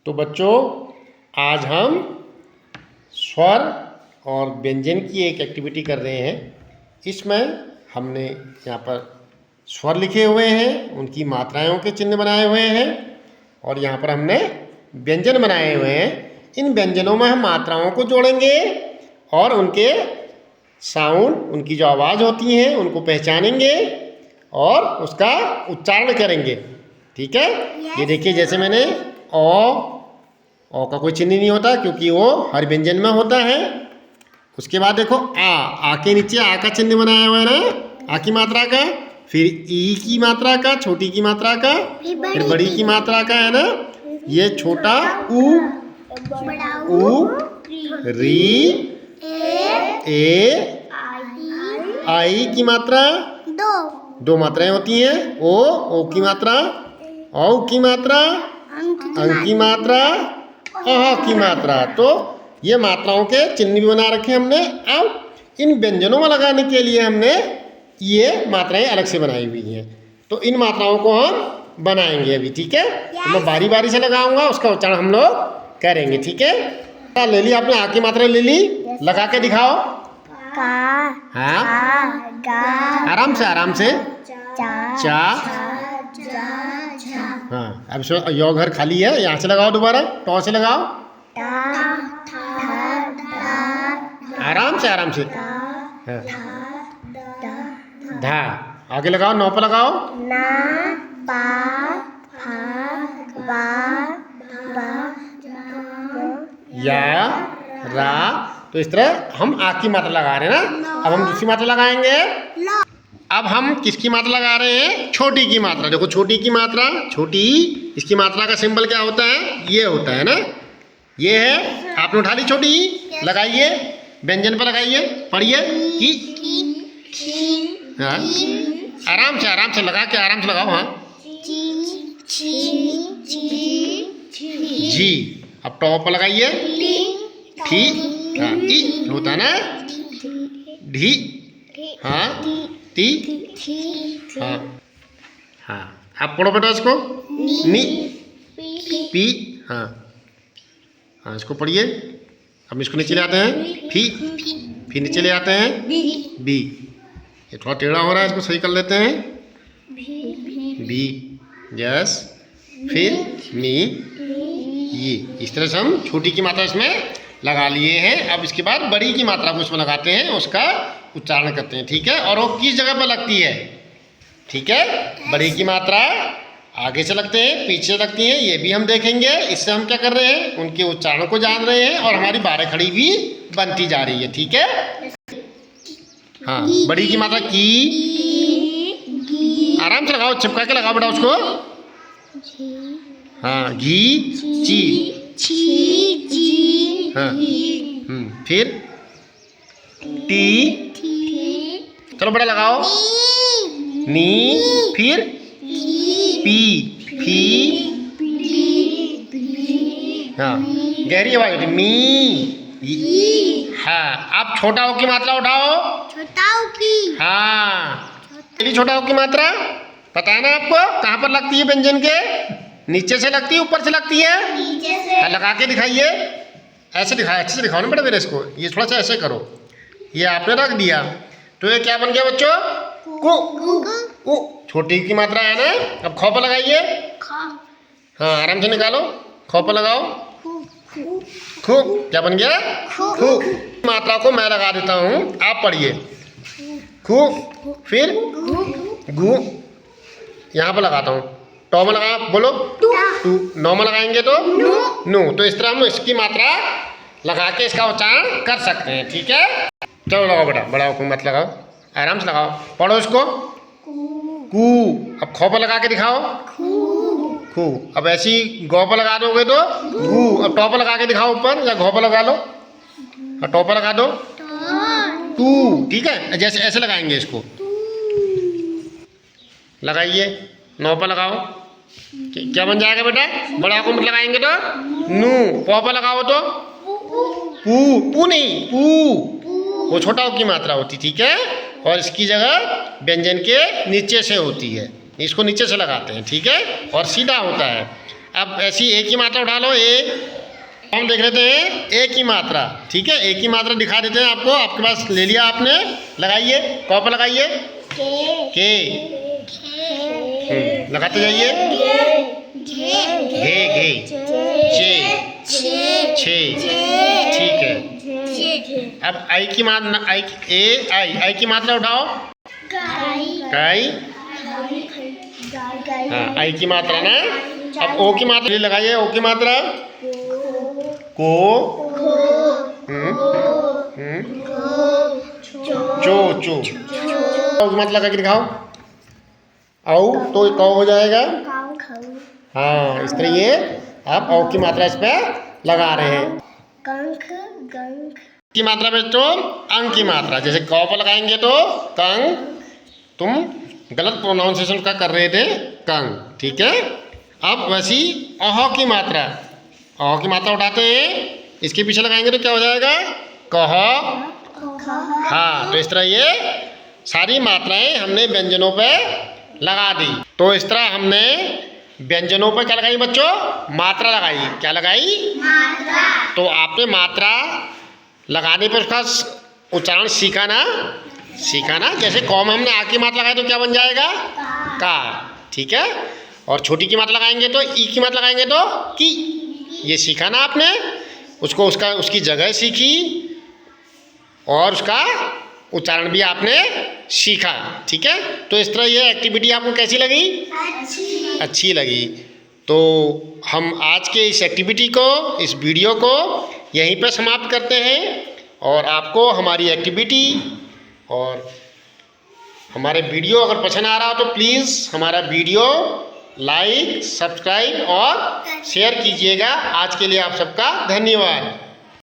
तो बच्चों, आज हम स्वर और व्यंजन की एक एक्टिविटी कर रहे हैं। इसमें हमने यहाँ पर स्वर लिखे हुए हैं, उनकी मात्राओं के चिन्ह बनाए हुए हैं और यहाँ पर हमने व्यंजन बनाए हुए हैं। इन व्यंजनों में हम मात्राओं को जोड़ेंगे और उनके साउंड, उनकी जो आवाज़ होती हैं उनको पहचानेंगे और उसका उच्चारण करेंगे। ठीक है। ये देखिए, जैसे मैंने ओ का कोई चिन्ह नहीं होता क्योंकि वो हर व्यंजन में होता है। उसके बाद देखो आ के नीचे आ का चिन्ह बनाया हुआ है ना, आ की मात्रा का, फिर ई की मात्रा का, छोटी की मात्रा का, फिर बड़ी की मात्रा का है ना। ये छोटा ऊ री ए आई की मात्रा, दो मात्राएं होती हैं। ओ की मात्रा, औ की मात्रा, अंक की मात्रा, अह की मात्रा। तो ये मात्राओं के चिन्ह भी बना रखे हमने। अब इन व्यंजनों में लगाने के लिए हमने ये मात्राएं अलग से बनाई हुई हैं। तो इन मात्राओं को हम बनाएंगे अभी। ठीक है। तो मैं बारी बारी से लगाऊंगा, उसका उच्चारण हम लोग करेंगे। ठीक है। ले ली आपने, आ की मात्रा ले ली, लगा के दिखाओ। हाँ, आराम से आराम से। चा। हाँ, अब यो घर खाली है, यहाँ से लगाओ, दोबारा टॉ से लगाओ। आराम से आराम से। हाँ। धा, आगे लगाओ, नौ पर लगाओ। ना, पा, फा, बा, बा, या, रा। तो इस तरह हम आ की मात्रा लगा रहे हैं ना। अब हम दूसरी मात्रा लगाएंगे। अब हम किसकी मात्रा लगा रहे हैं? छोटी की मात्रा। देखो, छोटी की मात्रा, छोटी, इसकी मात्रा का सिंबल क्या होता है? ये होता है ना, ये है। आपने उठा ली छोटी, लगाइए, व्यंजन पर लगाइए, पढ़िए की। हाँ, आराम से लगा के आराम से लगाओ। हाँ, जी। अब टॉप पर लगाइए, ठी। हाँ, टी होता है ना, ढी। हाँ, टी। हाँ हाँ, आप पढ़ो बेटा इसको। नी, पी। हाँ हाँ, इसको पढ़िए। अब इसको नीचे ले आते हैं, फी। फिर नीचे ले आते हैं, बी। ये थोड़ा टेढ़ा हो रहा है, इसको सही कर लेते हैं। B, yes. फिर मी, ये। इस तरह से हम छोटी की मात्रा इसमें लगा लिए हैं। अब इसके बाद बड़ी की मात्रा को इसमें लगाते हैं, उसका उच्चारण करते हैं। ठीक है। और वो किस जगह पर लगती है? ठीक है। बड़ी की मात्रा आगे से लगते हैं, पीछे से लगती हैं, ये भी हम देखेंगे। इससे हम क्या कर रहे हैं? उनके उच्चारण को जान रहे हैं और हमारी बारह खड़ी भी बनती जा रही है। ठीक है। हाँ, बड़ी की मात्रा की। आराम से लगाओ, चिपका के लगाओ बेटा उसको। हाँ, घी, ची। हाँ, फिर टी। चलो बेटा लगाओ, नी। फिर पी, फी। हाँ, गहरी आवाज होती, मी। हाँ, आप छोटा ओ की मात्रा उठाओ। छोटा ओ की। हाँ, छोटा ओ की मात्रा पता है ना आपको? कहाँ पर लगती है व्यंजन के? नीचे से लगती है, ऊपर से लगती है? नीचे से। लगा के दिखाइए, ऐसे दिखाओ, अच्छे से दिखाओ ना बेटा मेरे इसको। ये थोड़ा सा ऐसे करो। ये आपने रख दिया, तो ये क्या बन गया बच्चों? कु। छोटी की मात्रा है ना। अब खौ पर लगाइए। हाँ, आराम से निकालो, खौ पर लगाओ। खु। क्या बन गया? खु। मात्रा को मैं लगा देता हूँ, आप पढ़िए। खु, फिर गु। यहाँ पर लगाता हूँ, टॉ में लगा, बोलो टू। नौ में लगाएंगे तो नु। तो इस तरह हम इसकी मात्रा लगा के इसका उच्चारण कर सकते हैं। ठीक है। चलो लगाओ बेटा, बड़ा को मत लगाओ, आराम से लगाओ, पढ़ो इसको। कू। अब खौ पर लगा के दिखाओ। खू। अब ऐसी गौ पर लगा दोगे तो गू। अब टॉ पर लगा के दिखाओ ऊपर, या घौ पर लगा लो, टॉ पर लगा दो, टू। ठीक है। जैसे ऐसे लगाएंगे इसको, लगाइए, नौ पर लगाओ। क्या बन जाएगा बेटा? बड़ा को मत लगाएंगे तो नू। पौ पर लगाओ तो पू। पू नहीं, पू। वो छोटा की मात्रा होती। ठीक है। और इसकी जगह व्यंजन के नीचे से होती है, इसको नीचे से लगाते हैं। ठीक है। और सीधा होता है। अब ऐसी एक ही मात्रा उठा लो, ए। हम देख लेते हैं एक ही मात्रा, ठीक है, एक ही मात्रा दिखा देते हैं आपको। आपके पास ले लिया आपने, लगाइए, कौ पर लगाइए, के, लगाते जाइए, घे घे, चे, ठीक है। अब आई की मात्रा, आई की मात्रा उठाओ, गाई, हाँ आई की मात्रा ना। अब ओ की मात्रा लगाइए, ओ की मात्रा, को, चो, मत लगा के दिखाओ, औ तो कौ हो जाएगा। हाँ इस तरह ये आप औ की मात्रा इस पे लगा रहे हैं। की मात्रा में तो अंग की मात्रा, जैसे कौ पर लगाएंगे तो कंग, तुम गलत प्रोनाउंसिएशन का कर रहे थे, कंग, ठीक है। अब वैसी अह की मात्रा, अह की मात्रा उठाते हैं, इसके पीछे लगाएंगे तो क्या हो जाएगा, कह। हाँ तो इस तरह ये सारी मात्राएं हमने व्यंजनों पे लगा दी। तो इस तरह हमने व्यंजनों पे क्या लगाई बच्चों, मात्रा लगाई। क्या लगाई, मात्रा। तो आपने मात्रा लगाने पर उसका उच्चारण सीखा ना, जैसे कौ में हमने आ की मात्रा लगाई तो क्या बन जाएगा, का, ठीक है। और छोटी की मात्रा लगाएंगे तो ई की मात्रा लगाएंगे तो की, ये सीखा ना आपने, उसको उसकी जगह सीखी और उसका उच्चारण भी आपने सीखा, ठीक है। तो इस तरह ये एक्टिविटी आपको कैसी लगी, अच्छी लगी। तो हम आज के इस एक्टिविटी को, इस वीडियो को यहीं पर समाप्त करते हैं। और आपको हमारी एक्टिविटी और हमारे वीडियो अगर पसंद आ रहा हो तो प्लीज़ हमारा वीडियो लाइक, सब्सक्राइब और शेयर कीजिएगा। आज के लिए आप सबका धन्यवाद।